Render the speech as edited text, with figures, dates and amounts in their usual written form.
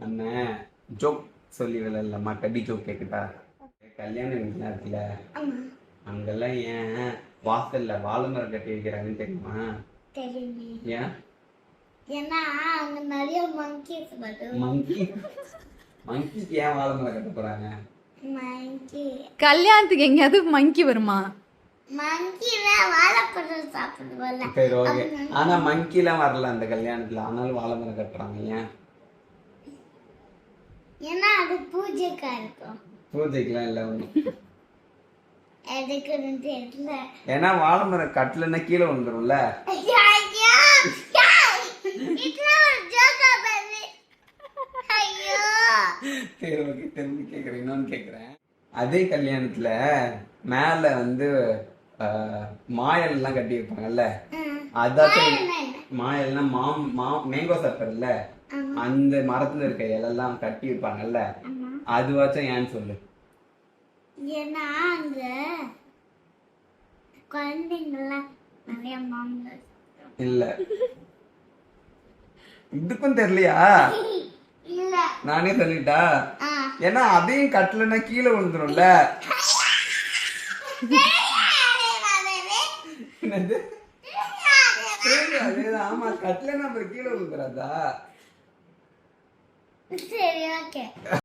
நம்ம ஜோக் சொல்லி விளையாடலாமா? கடி ஜோக் கேக்குதா? கல்யாண வீட்டுலாம் இருக்குல்ல, அங்கெல்லாம் ஏன் வாசல்ல வாழை மரம் கட்டி வைக்கிறாங்கன்னு தெரியுமா? தெரியுமே. ஏன்? ஏன்னா அங்க நிறைய monkeys வரும். மங்கிக்கு ஏன் வாழை மரம் கட்ட போறாங்க? monkey கல்யாணத்துக்கு எங்கேயாவது மங்கி வருமா? வாழைப்பழம் சாப்பிடுவோம்ல. சரி, ஓகே. ஆனா மங்கிலாம் வரல அந்த கல்யாணத்துல, ஆனாலும் வாழை மரம் கட்டுறாங்க. ஏன்? ஏன்னா அது பூஜைக்கா இருக்கும். பூஜைக்கெல்லாம் இல்ல ஒண்ணும். எதுக்குன்னு தெரியல. ஏன்னா வாழை மரம் கட்டலன்னா கீழே வந்துரும்ல. ஐயா, இதெல்லாம் ஒரு ஜோக்கா பாரு. ஐயோ. சரி, ஓகே. திரும்பி கேக்குறேன், இன்னொன்னு கேக்குறேன். அதே கல்யாணத்துல மேல வந்து மாயல் எல்லாம் கட்டி வைப்பாங்கல்ல, அதாச்சும் மாயல்னா மேங்கோ சாப்பிடுறதுல அந்த மரத்துல இருக்க இலெல்லாம் கட்டி வைப்பாங்கல்ல, அதுவாச்சும் ஏன்னு சொல்லு. ஏன்னா அங்க குழந்தைங்கெல்லாம் நிறைய மாம்பழம் இல்ல, இதுக்கும் தெரியலையா? இல்ல. நானே சொல்லிட்டா? ஏன்னா அதையும் கட்டலன்னா கீழே விழுந்துரும்ல. என்னது? அதேதான். ஆமா, கட்டலன்னா அப்புறம் கீழே விழுந்துறாதா? சரி, ஓகே.